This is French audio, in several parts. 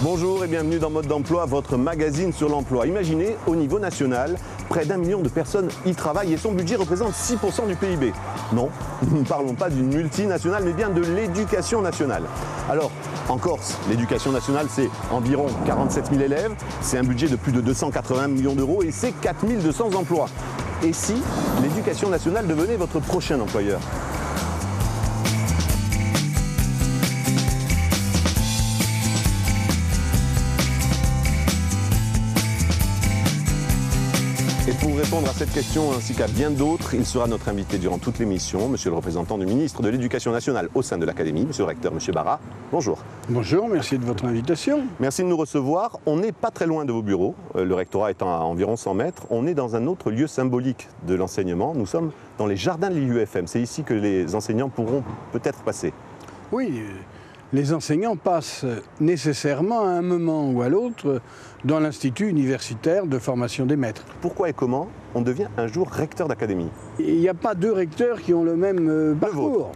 Bonjour et bienvenue dans Mode d'emploi, votre magazine sur l'emploi. Imaginez, au niveau national, près d'1 million de personnes y travaillent et son budget représente 6% du PIB. Non, nous ne parlons pas d'une multinationale, mais bien de l'éducation nationale. Alors, en Corse, l'éducation nationale, c'est environ 47 000 élèves, c'est un budget de plus de 280 millions d'euros et c'est 4 200 emplois. Et si l'éducation nationale devenait votre prochain employeur ? Et pour répondre à cette question ainsi qu'à bien d'autres, il sera notre invité durant toute l'émission, monsieur le représentant du ministre de l'Éducation nationale au sein de l'Académie, monsieur le recteur, monsieur Barra. Bonjour. Bonjour, merci de votre invitation. Merci de nous recevoir. On n'est pas très loin de vos bureaux, le rectorat étant à environ 100 mètres. On est dans un autre lieu symbolique de l'enseignement. Nous sommes dans les jardins de l'IUFM. C'est ici que les enseignants pourront peut-être passer. Oui, les enseignants passent nécessairement à un moment ou à l'autre dans l'Institut universitaire de formation des maîtres. Pourquoi et comment on devient un jour recteur d'académie? Il n'y a pas deux recteurs qui ont le même parcours.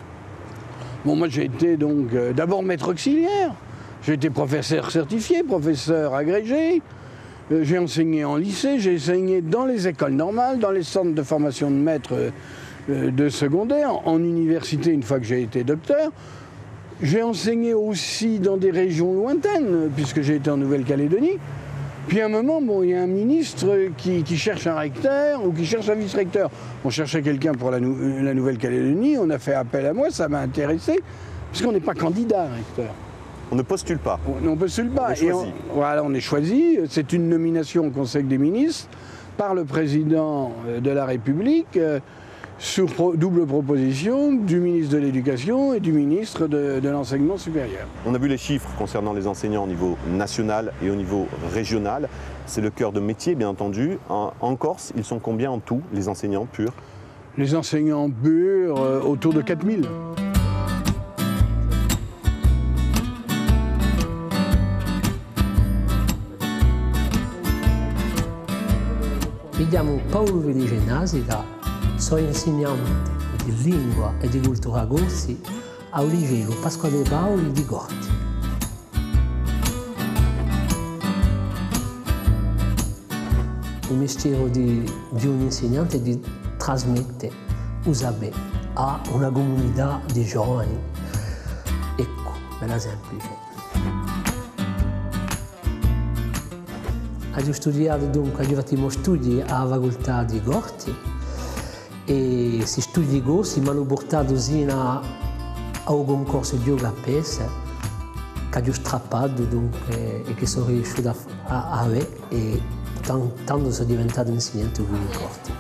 Bon, moi j'ai été donc d'abord maître auxiliaire, j'ai été professeur certifié, professeur agrégé, j'ai enseigné en lycée, j'ai enseigné dans les écoles normales, dans les centres de formation de maîtres de secondaire, en université une fois que j'ai été docteur. J'ai enseigné aussi dans des régions lointaines, puisque j'ai été en Nouvelle-Calédonie. Puis à un moment, bon, il y a un ministre qui cherche un recteur ou qui cherche un vice-recteur. On cherchait quelqu'un pour la Nouvelle-Calédonie, on a fait appel à moi, ça m'a intéressé, parce qu'on n'est pas candidat à recteur. On ne postule pas. On ne postule pas. On est choisi. Voilà, on est choisi. C'est une nomination au Conseil des ministres par le président de la République, sur double proposition du ministre de l'Éducation et du ministre de l'Enseignement supérieur. On a vu les chiffres concernant les enseignants au niveau national et au niveau régional. C'est le cœur de métier, bien entendu. En Corse, ils sont combien en tout, les enseignants purs? Les enseignants purs, autour de 4 000. Mi chiamo Paolo Velicenasi, sono insegnante di lingua e di cultura corsi al liceo Pasquale De Paoli di Gorti. Il mestiere di un insegnante è di trasmettere il sapere a una comunità di giovani. Ecco, è la semplice. Ho studiato dunque, ho fatto i miei studi alla facoltà di Gorti e questi studi corsi mi hanno portato sino al concorso di UKPS che ho strappato dunque, e che sono riuscito a avere e tanto sono diventato insegnante qui in Gorti.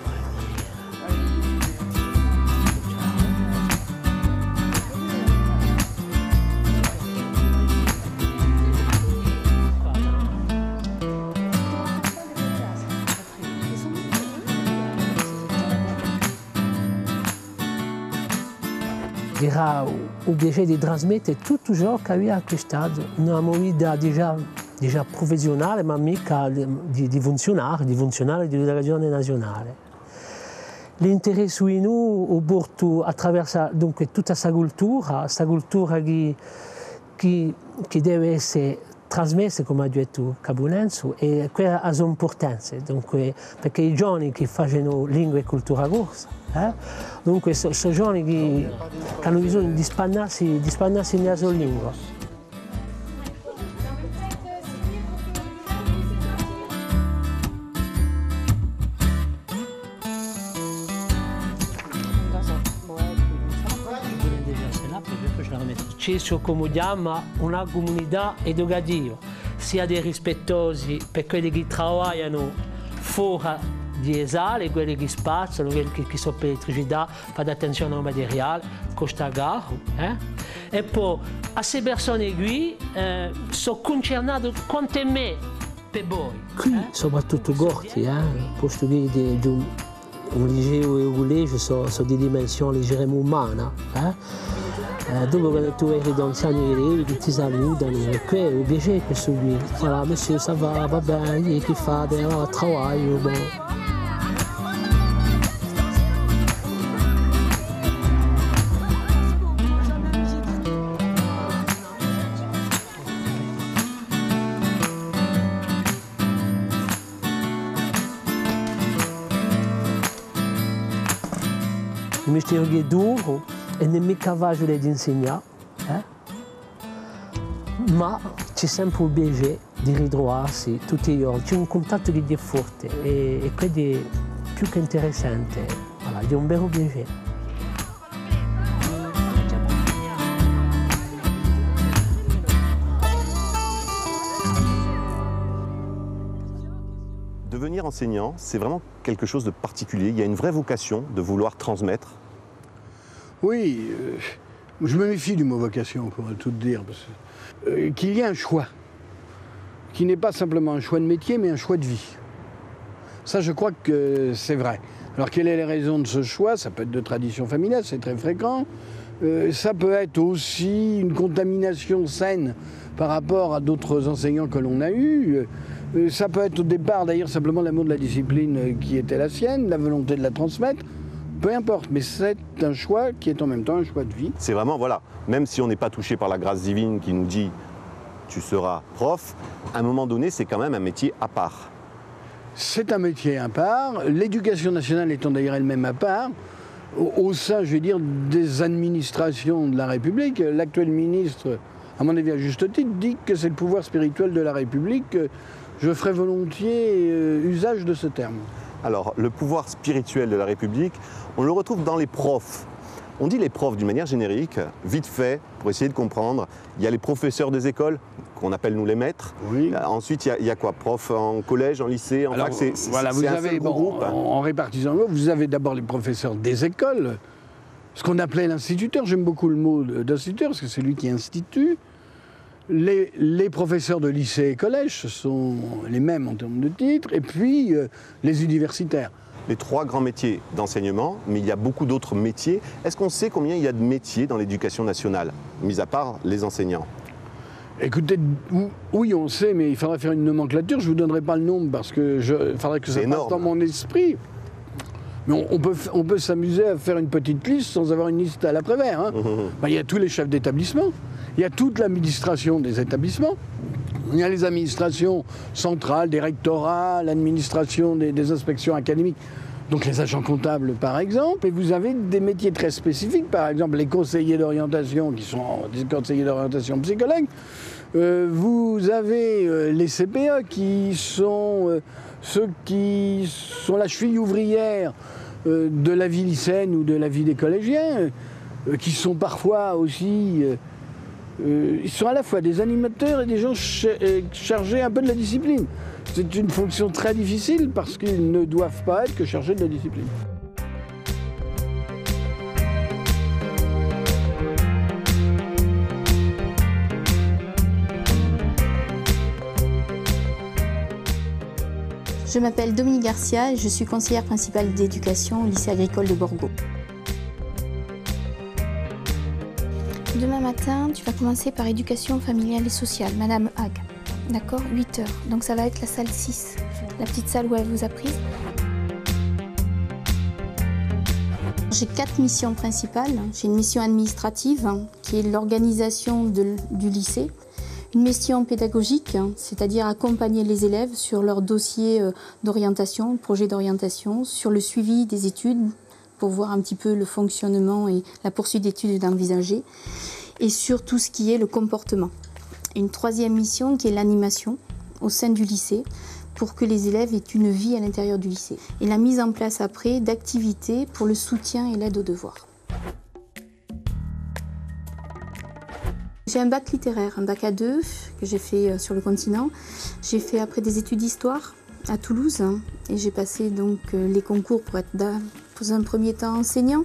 Era il piacere di trasmettere tutto ciò che aveva acquistato, una vita già professionale, ma mica di funzionario di regione nazionale. L'interesse in noi ho portato attraverso dunque, tutta questa cultura che deve essere trasmessa, come ha detto Capolenzo, e quella ha sua importanza, dunque, perché i giovani che fanno lingua e cultura corsa, dunque sono giovani che hanno bisogno di spannarsi nella sua lingua. Ci accomodiamo una comunità educativa, sia dei rispettosi per quelli che lavorano fuori di esale, quelli che spazzano, quelli che sono per elettricità, fanno attenzione al materiale, costa caro. E poi, a queste persone qui sono concernate quanto me per voi. Qui, soprattutto Gorti, posto che di un liceo e un collegio sono di dimensione leggermente umana. Dopo quando tu vedi anziani elevi che ti salutano, e qui è un piacere questo qui. Voilà, monsieur, ça va bene, che fate? Allora, lavoro, boh. mestiere che è duro e non è mica facile di insegnare, ma c'è sempre il piacere di ritrovarsi tutti i giorni, c'è un contatto che è forte e questo è più che interessante, voilà, è un vero piacere. Devenir enseignant, c'est vraiment quelque chose de particulier. Il y a une vraie vocation de vouloir transmettre. Oui, je me méfie du mot vocation, pour tout dire. Qu'il y ait un choix, qui n'est pas simplement un choix de métier, mais un choix de vie. Ça, je crois que c'est vrai. Alors, quelles sont les raisons de ce choix? Ça peut être de tradition familiale, c'est très fréquent. Ça peut être aussi une contamination saine par rapport à d'autres enseignants que l'on a eus. Ça peut être au départ d'ailleurs simplement l'amour de la discipline qui était la sienne, la volonté de la transmettre, peu importe, mais c'est un choix qui est en même temps un choix de vie. C'est vraiment, voilà, même si on n'est pas touché par la grâce divine qui nous dit tu seras prof, à un moment donné, c'est quand même un métier à part. C'est un métier à part, l'éducation nationale étant d'ailleurs elle-même à part, au sein, je vais dire, des administrations de la République. L'actuel ministre, à mon avis à juste titre, dit que c'est le pouvoir spirituel de la République. Je ferai volontiers usage de ce terme. Alors, le pouvoir spirituel de la République, on le retrouve dans les profs. On dit les profs d'une manière générique, vite fait, pour essayer de comprendre. Il y a les professeurs des écoles, qu'on appelle nous les maîtres. Oui. Ensuite, il y a quoi? Profs en collège, en lycée, en fac, voilà, vous avez, groupe. En répartissant, vous avez d'abord les professeurs des écoles, ce qu'on appelait l'instituteur. J'aime beaucoup le mot d'instituteur, parce que c'est lui qui institue. Les professeurs de lycée et collège, ce sont les mêmes en termes de titres, et puis les universitaires. Les trois grands métiers d'enseignement, mais il y a beaucoup d'autres métiers. Est-ce qu'on sait combien il y a de métiers dans l'éducation nationale, mis à part les enseignants? Écoutez, oui, on sait, mais il faudra faire une nomenclature. Je ne vous donnerai pas le nombre parce que il faudrait que ça passe dans mon esprit. Mais on peut s'amuser à faire une petite liste sans avoir une liste à l'après-vert. Hein. Ben, il y a tous les chefs d'établissement, il y a toute l'administration des établissements, il y a les administrations centrales, des rectorats, l'administration des inspections académiques, donc les agents comptables par exemple. Et vous avez des métiers très spécifiques, par exemple les conseillers d'orientation qui sont des conseillers d'orientation psychologues. Vous avez les CPE qui sont ceux qui sont la cheville ouvrière de la vie lycéenne ou de la vie des collégiens, qui sont parfois aussi... ils sont à la fois des animateurs et des gens chargés un peu de la discipline. C'est une fonction très difficile parce qu'ils ne doivent pas être que chargés de la discipline. Je m'appelle Dominique Garcia et je suis conseillère principale d'éducation au lycée agricole de Borgo. Demain matin, tu vas commencer par éducation familiale et sociale, Madame Hague. D'accord, 8 heures. Donc ça va être la salle 6, la petite salle où elle vous a prise. J'ai 4 missions principales. J'ai une mission administrative, qui est l'organisation du lycée. Une mission pédagogique, c'est-à-dire accompagner les élèves sur leur dossier d'orientation, projet d'orientation, sur le suivi des études, pour voir un petit peu le fonctionnement et la poursuite d'études envisagées, et sur tout ce qui est le comportement. Une troisième mission qui est l'animation au sein du lycée, pour que les élèves aient une vie à l'intérieur du lycée. Et la mise en place après d'activités pour le soutien et l'aide aux devoirs. J'ai un bac littéraire, un bac A2 que j'ai fait sur le continent. J'ai fait après des études d'histoire à Toulouse et j'ai passé donc les concours pour être dans un premier temps enseignant.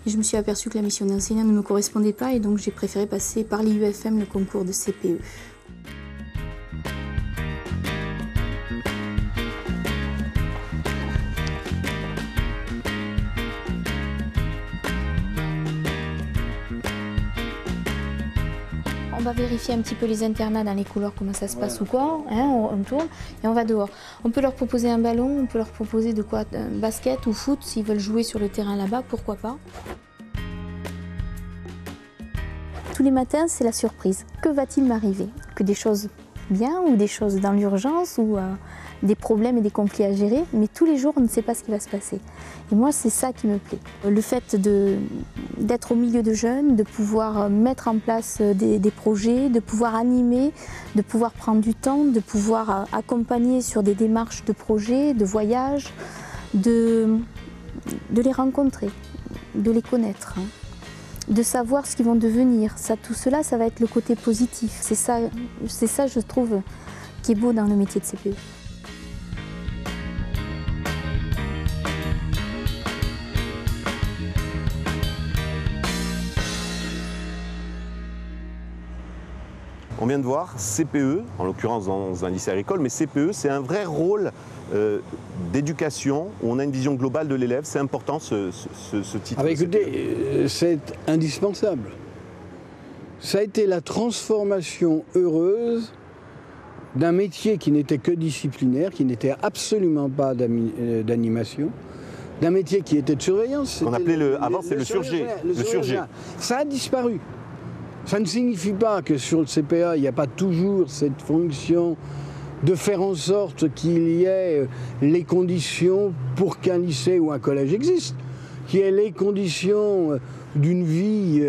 Et je me suis aperçue que la mission d'enseignant ne me correspondait pas et donc j'ai préféré passer par l'IUFM, le concours de CPE. On va vérifier un petit peu les internats dans les couloirs, comment ça se passe ou quoi. Hein, on tourne et on va dehors. On peut leur proposer un ballon, on peut leur proposer de quoi, un basket ou foot, s'ils veulent jouer sur le terrain là-bas, pourquoi pas. Tous les matins, c'est la surprise. Que va-t-il m'arriver? Que des choses bien ou des choses dans l'urgence ou des problèmes et des conflits à gérer, mais tous les jours, on ne sait pas ce qui va se passer. Et moi, c'est ça qui me plaît. Le fait d'être au milieu de jeunes, de pouvoir mettre en place des projets, de pouvoir animer, de pouvoir prendre du temps, de pouvoir accompagner sur des démarches de projets, de voyages, de les rencontrer, de les connaître, de savoir ce qu'ils vont devenir. Ça, tout cela, ça va être le côté positif. C'est ça, je trouve, qui est beau dans le métier de CPE. On vient de voir CPE, en l'occurrence dans un lycée agricole, mais CPE, c'est un vrai rôle d'éducation où on a une vision globale de l'élève. C'est important ce titre. Ah bah écoutez, c'est indispensable. Ça a été la transformation heureuse d'un métier qui n'était que disciplinaire, qui n'était absolument pas d'animation, d'un métier qui était de surveillance. On appelait avant c'est le surgé. Ça a disparu. Ça ne signifie pas que sur le CPA, il n'y a pas toujours cette fonction de faire en sorte qu'il y ait les conditions pour qu'un lycée ou un collège existe, qu'il y ait les conditions d'une vie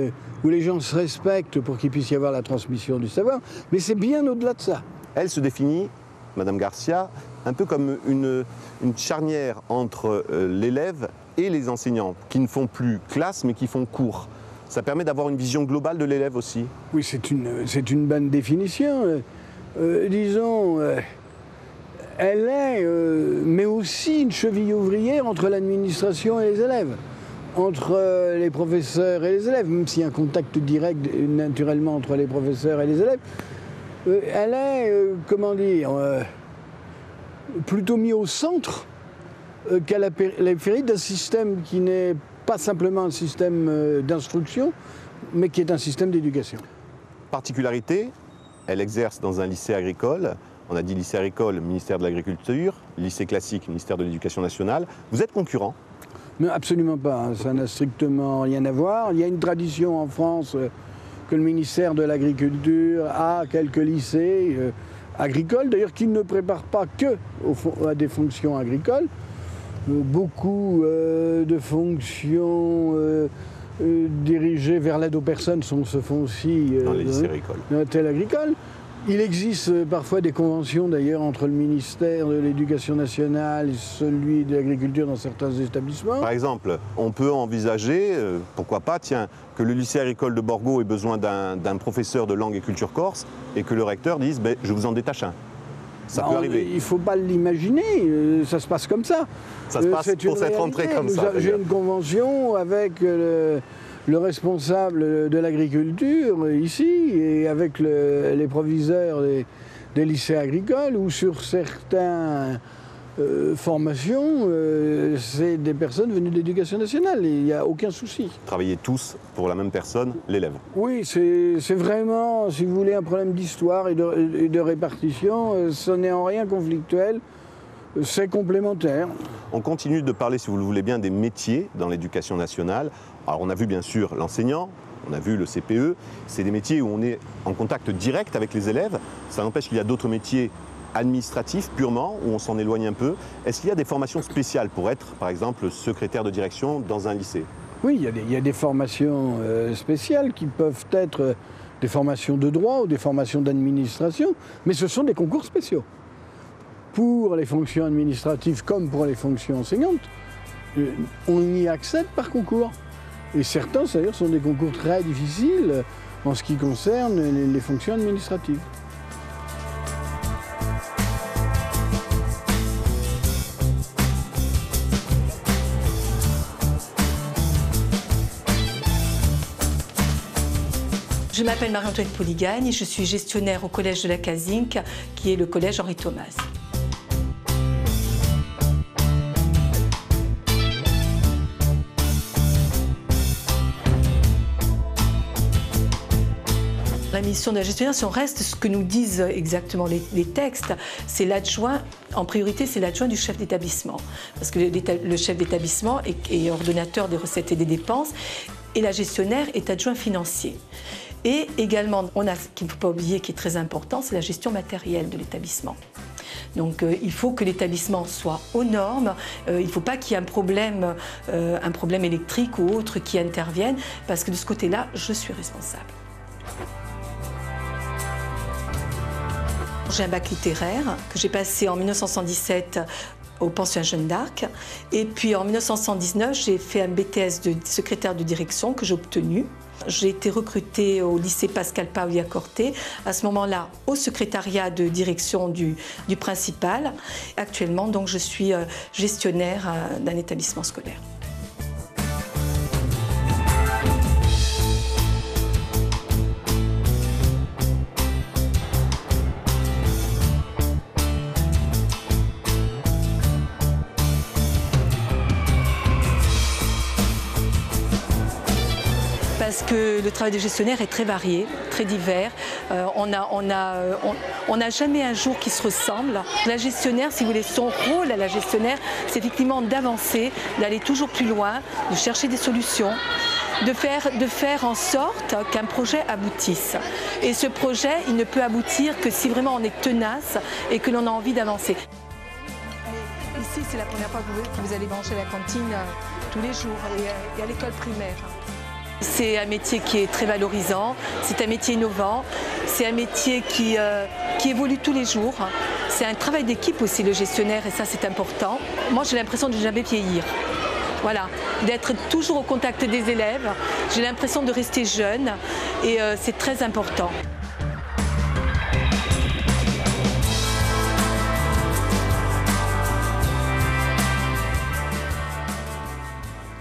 où les gens se respectent pour qu'il puisse y avoir la transmission du savoir, mais c'est bien au-delà de ça. Elle se définit, Madame Garcia, un peu comme une charnière entre l'élève et les enseignants, qui ne font plus classe mais qui font cours. Ça permet d'avoir une vision globale de l'élève aussi. Oui, c'est une bonne définition. Disons, elle est, mais aussi une cheville ouvrière entre l'administration et les élèves, entre les professeurs et les élèves, même s'il y a un contact direct naturellement entre les professeurs et les élèves. Elle est, comment dire, plutôt mise au centre qu'à la périphérie d'un système qui n'est pas simplement un système d'instruction, mais qui est un système d'éducation. Particularité, elle exerce dans un lycée agricole. On a dit lycée agricole, ministère de l'Agriculture, lycée classique, ministère de l'Éducation nationale. Vous êtes concurrent? Non, absolument pas, ça n'a strictement rien à voir. Il y a une tradition en France que le ministère de l'Agriculture a quelques lycées agricoles, d'ailleurs qui ne préparent pas que à des fonctions agricoles. Beaucoup de fonctions dirigées vers l'aide aux personnes se font aussi dans les lycées agricoles. Dans tel agricole. Il existe parfois des conventions d'ailleurs entre le ministère de l'Éducation nationale et celui de l'Agriculture dans certains établissements. Par exemple, on peut envisager, pourquoi pas, tiens, que le lycée agricole de Borgo ait besoin d'un professeur de langue et culture corse et que le recteur dise je vous en détache un. Ça peut arriver. Il ne faut pas l'imaginer, ça se passe comme ça. Ça se passe pour cette rentrée comme ça. J'ai une convention avec le responsable de l'agriculture ici et avec les proviseurs des lycées agricoles où sur certaines formations, c'est des personnes venues de l'Éducation nationale et il n'y a aucun souci. Travaillez tous pour la même personne, l'élève. Oui, c'est vraiment, si vous voulez, un problème d'histoire et de répartition. Ce n'est en rien conflictuel, c'est complémentaire. On continue de parler, si vous le voulez bien, des métiers dans l'Éducation nationale. Alors on a vu bien sûr l'enseignant, on a vu le CPE. C'est des métiers où on est en contact direct avec les élèves. Ça n'empêche qu'il y a d'autres métiers administratifs purement, où on s'en éloigne un peu. Est-ce qu'il y a des formations spéciales pour être, par exemple, secrétaire de direction dans un lycée? Oui, il y a des formations spéciales qui peuvent être des formations de droit ou des formations d'administration, mais ce sont des concours spéciaux. Pour les fonctions administratives comme pour les fonctions enseignantes, on y accède par concours. Et certains, d'ailleurs, sont des concours très difficiles en ce qui concerne les fonctions administratives. Je m'appelle Marie-Antoine Poligagne et je suis gestionnaire au collège de la Cazinque, qui est le collège Henri Thomas. La mission de la gestionnaire, si on reste ce que nous disent exactement les textes, c'est l'adjoint, en priorité c'est l'adjoint du chef d'établissement. Parce que le chef d'établissement est ordonnateur des recettes et des dépenses et la gestionnaire est adjoint financier. Et également, on a ce qu'il ne faut pas oublier qui est très important, c'est la gestion matérielle de l'établissement. Donc il faut que l'établissement soit aux normes, il ne faut pas qu'il y ait un problème électrique ou autre qui intervienne, parce que de ce côté-là, je suis responsable. J'ai un bac littéraire que j'ai passé en 1977 au pensionnat Jeanne d'Arc. Et puis en 1979, j'ai fait un BTS de secrétaire de direction que j'ai obtenu. J'ai été recrutée au lycée Pascal Paoli-Corté, à ce moment-là au secrétariat de direction du principal. Actuellement, donc, je suis gestionnaire d'un établissement scolaire. Parce que le travail de gestionnaire est très varié, très divers. On n'a jamais un jour qui se ressemble. La gestionnaire, si vous voulez, son rôle à la gestionnaire, c'est effectivement d'avancer, d'aller toujours plus loin, de chercher des solutions, de faire en sorte qu'un projet aboutisse. Et ce projet, il ne peut aboutir que si vraiment on est tenace et que l'on a envie d'avancer. Ici, c'est la première fois que vous allez brancher la cantine tous les jours et à l'école primaire. C'est un métier qui est très valorisant, c'est un métier innovant, c'est un métier qui évolue tous les jours. C'est un travail d'équipe aussi, le gestionnaire, et ça c'est important. Moi j'ai l'impression de ne jamais vieillir. Voilà, d'être toujours au contact des élèves, j'ai l'impression de rester jeune et c'est très important.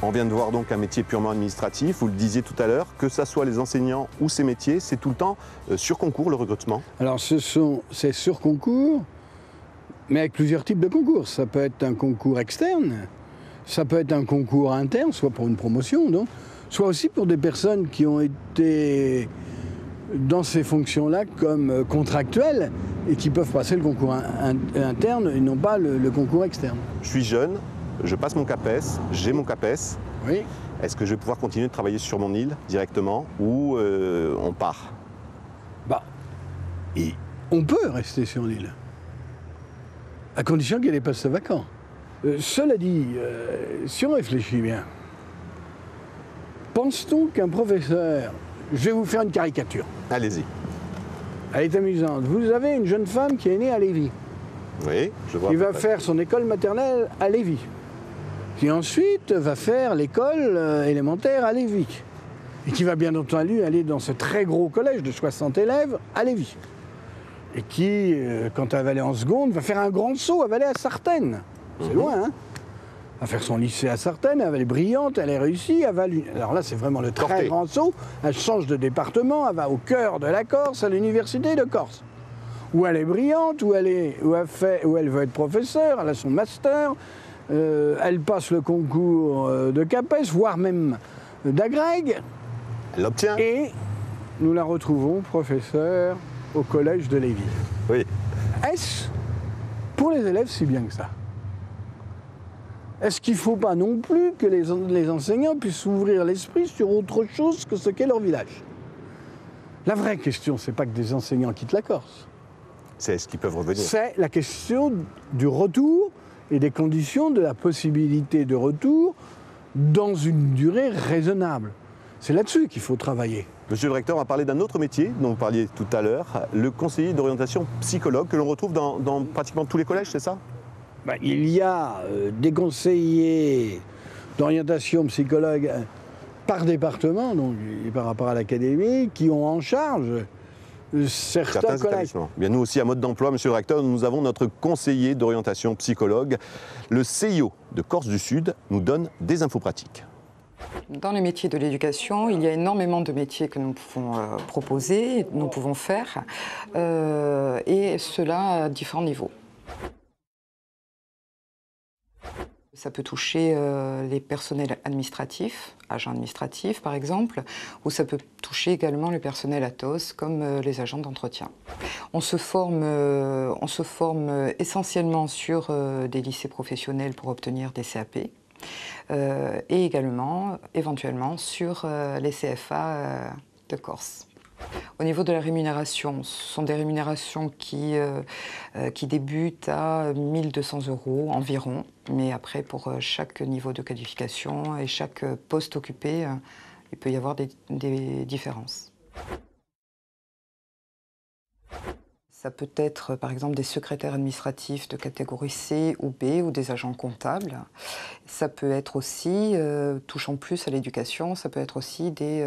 On vient de voir donc un métier purement administratif, vous le disiez tout à l'heure, que ce soit les enseignants ou ces métiers, c'est tout le temps sur concours le recrutement? Alors c'est sur concours, mais avec plusieurs types de concours. Ça peut être un concours externe, ça peut être un concours interne, soit pour une promotion, donc, soit aussi pour des personnes qui ont été dans ces fonctions-là comme contractuelles et qui peuvent passer le concours interne et non pas le concours externe. Je suis jeune, je passe mon CAPES, j'ai mon CAPES. Oui. Est-ce que je vais pouvoir continuer de travailler sur mon île directement ou on part? Et on peut rester sur l'île, à condition qu'il y ait des postes vacants. Cela dit, si on réfléchit bien, pense-t-on qu'un professeur... Je vais vous faire une caricature. Allez-y. Elle est amusante. Vous avez une jeune femme qui est née à Lévis. Oui, je vois. Qui va faire son école maternelle à Lévis. Qui ensuite va faire l'école élémentaire à Lévis. Et qui va bien entendu aller dans ce très gros collège de 60 élèves à Lévis. Et qui, quand elle va aller en seconde, va faire un grand saut, elle va aller à Sartène. C'est loin, hein? Elle va faire son lycée à Sartène, elle va aller brillante, elle est réussie, elle va... Alors là, c'est vraiment le très grand saut. Elle change de département, elle va au cœur de la Corse, à l'université de Corse. Où elle est brillante, où elle veut être professeure, elle a son master, elle passe le concours de CAPES, voire même d'Agrègue. Elle l'obtient. Et nous la retrouvons professeure au collège de Lévis. Oui. Est-ce pour les élèves si bien que ça? Est-ce qu'il ne faut pas non plus que les enseignants puissent s'ouvrir l'esprit sur autre chose que ce qu'est leur village? La vraie question, ce n'est pas que des enseignants quittent la Corse. C'est est-ce qu'ils peuvent revenir? C'est la question du retour et des conditions de la possibilité de retour dans une durée raisonnable. C'est là-dessus qu'il faut travailler. Monsieur le recteur, on va parler d'un autre métier dont vous parliez tout à l'heure, le conseiller d'orientation psychologue, que l'on retrouve dans pratiquement tous les collèges, c'est ça? Il y a des conseillers d'orientation psychologue par département, donc par rapport à l'académie, qui ont en charge certains collèges. Bien, nous aussi, à Mode d'Emploi, monsieur le recteur, nous avons notre conseiller d'orientation psychologue. Le CIO de Corse du Sud nous donne des infos pratiques. Dans les métiers de l'éducation, il y a énormément de métiers que nous pouvons proposer, nous pouvons faire, et cela à différents niveaux. Ça peut toucher les personnels administratifs, agents administratifs par exemple, ou ça peut toucher également le personnel ATOS comme les agents d'entretien. On se forme essentiellement sur des lycées professionnels pour obtenir des CAP et également éventuellement sur les CFA de Corse. Au niveau de la rémunération, ce sont des rémunérations qui débutent à 1 200 € environ. Mais après, pour chaque niveau de qualification et chaque poste occupé, il peut y avoir des différences. Ça peut être par exemple des secrétaires administratifs de catégorie C ou B ou des agents comptables. Ça peut être aussi, touchant plus à l'éducation, ça peut être aussi des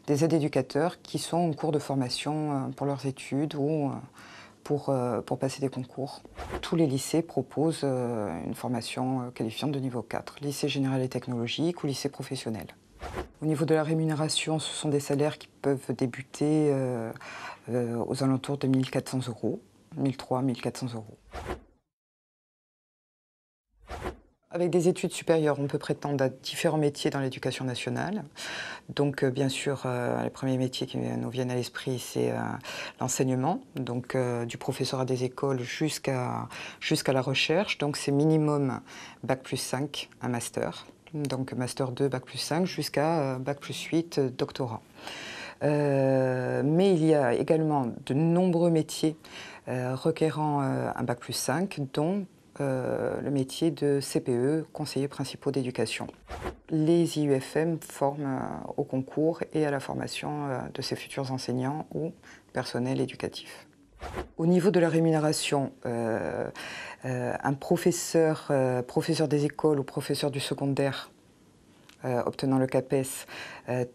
aides éducateurs qui sont en cours de formation pour leurs études ou pour passer des concours. Tous les lycées proposent une formation qualifiante de niveau 4, lycée général et technologique ou lycée professionnel. Au niveau de la rémunération, ce sont des salaires qui peuvent débuter aux alentours de 1 400 €, 1 300, 1 400 €. Avec des études supérieures, on peut prétendre à différents métiers dans l'éducation nationale. Donc bien sûr, les premiers métiers qui nous viennent à l'esprit, c'est l'enseignement, donc du professeur à des écoles jusqu'à la recherche. Donc c'est minimum Bac+5, un master. Donc Master 2, Bac+5, jusqu'à Bac+8, doctorat. Mais il y a également de nombreux métiers requérant un Bac+5, dont le métier de CPE, conseillers principaux d'éducation. Les IUFM forment au concours et à la formation de ces futurs enseignants ou personnel éducatif. Au niveau de la rémunération, un professeur des écoles ou professeur du secondaire obtenant le CAPES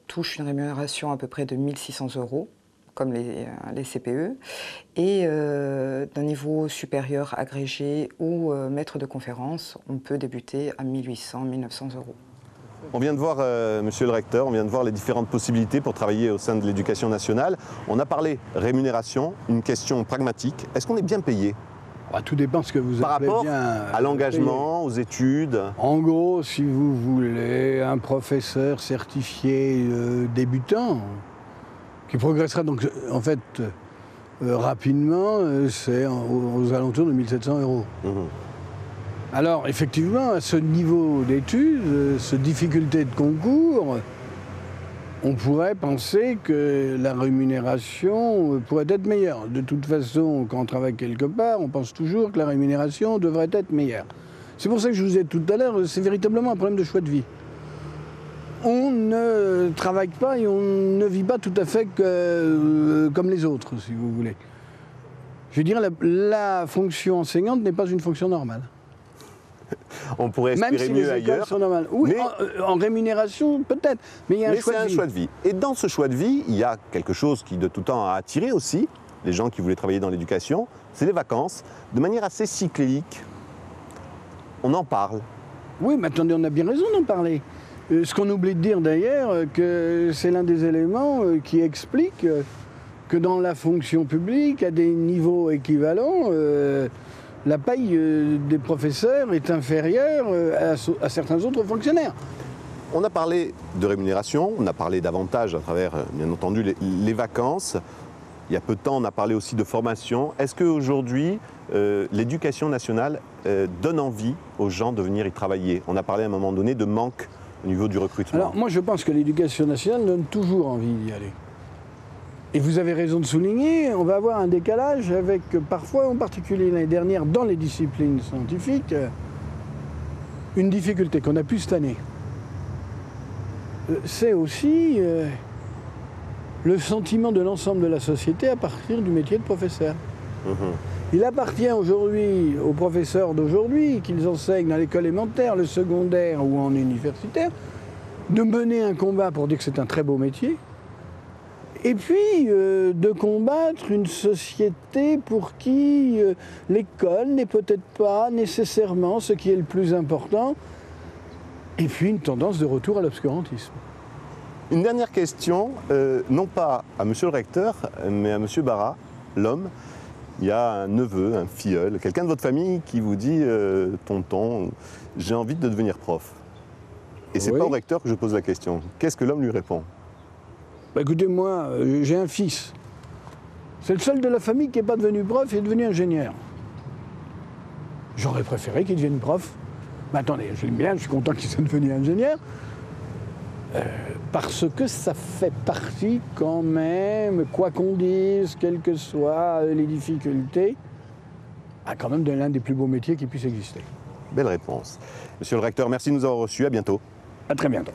touche une rémunération à peu près de 1 600 €, comme les CPE, et d'un niveau supérieur agrégé ou maître de conférence, on peut débuter à 1 800, 1 900 €. On vient de voir, monsieur le recteur, on vient de voir les différentes possibilités pour travailler au sein de l'éducation nationale. On a parlé rémunération, une question pragmatique. Est-ce qu'on est bien payé? Tout dépend de ce que vous par appelez rapport bien à l'engagement, aux études. En gros, si vous voulez un professeur certifié débutant, qui progressera donc en fait rapidement, c'est aux alentours de 1 700 €. Alors effectivement, à ce niveau d'études, cette difficulté de concours, on pourrait penser que la rémunération pourrait être meilleure. De toute façon, quand on travaille quelque part, on pense toujours que la rémunération devrait être meilleure. C'est pour ça que je vous ai dit tout à l'heure, c'est véritablement un problème de choix de vie. On ne travaille pas et on ne vit pas tout à fait comme les autres, si vous voulez. Je veux dire, la fonction enseignante n'est pas une fonction normale. On pourrait espérer mieux ailleurs. Sont normales. Oui, mais en rémunération, peut-être, mais il y a un choix de vie. Et dans ce choix de vie, il y a quelque chose qui de tout temps a attiré aussi les gens qui voulaient travailler dans l'éducation, c'est les vacances, de manière assez cyclique. On en parle. Oui, mais attendez, on a bien raison d'en parler. Ce qu'on oublie de dire d'ailleurs, que c'est l'un des éléments qui explique que dans la fonction publique, à des niveaux équivalents, la paye des professeurs est inférieure à certains autres fonctionnaires. On a parlé de rémunération, on a parlé d'avantages à travers, bien entendu, les vacances. Il y a peu de temps, on a parlé aussi de formation. Est-ce qu'aujourd'hui, l'éducation nationale donne envie aux gens de venir y travailler? On a parlé à un moment donné de manque au niveau du recrutement. Alors moi je pense que l'éducation nationale donne toujours envie d'y aller. Et vous avez raison de souligner, on va avoir un décalage avec parfois, en particulier l'année dernière, dans les disciplines scientifiques, une difficulté qu'on a pu cette année. C'est aussi le sentiment de l'ensemble de la société à partir du métier de professeur. Il appartient aujourd'hui aux professeurs d'aujourd'hui, qu'ils enseignent dans l'école élémentaire, le secondaire ou en universitaire, de mener un combat pour dire que c'est un très beau métier, et puis de combattre une société pour qui l'école n'est peut-être pas nécessairement ce qui est le plus important, et puis une tendance de retour à l'obscurantisme. Une dernière question, non pas à monsieur le recteur, mais à monsieur Barra, l'homme. Il y a un neveu, un filleul, quelqu'un de votre famille qui vous dit « Tonton, j'ai envie de devenir prof ». Et c'est pas au recteur que je pose la question. Qu'est-ce que l'homme lui répond? Bah écoutez, moi, j'ai un fils. C'est le seul de la famille qui n'est pas devenu prof, il est devenu ingénieur. J'aurais préféré qu'il devienne prof. Mais attendez, je l'aime bien, je suis content qu'il soit devenu ingénieur. parce que ça fait partie quand même, quoi qu'on dise, quelles que soient les difficultés, quand même de l'un des plus beaux métiers qui puisse exister. Belle réponse. Monsieur le recteur, merci de nous avoir reçus. À bientôt. À très bientôt.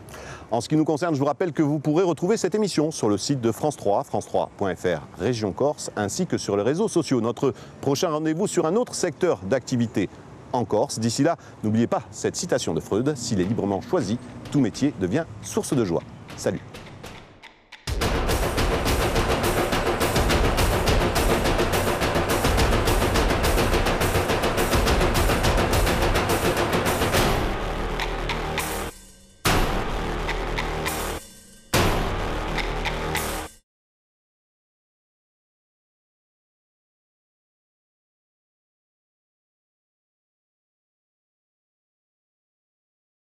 En ce qui nous concerne, je vous rappelle que vous pourrez retrouver cette émission sur le site de France 3, france3.fr, Région Corse, ainsi que sur les réseaux sociaux. Notre prochain rendez-vous sur un autre secteur d'activité en Corse. D'ici là, n'oubliez pas cette citation de Freud, s'il est librement choisi, tout métier devient source de joie. Salut.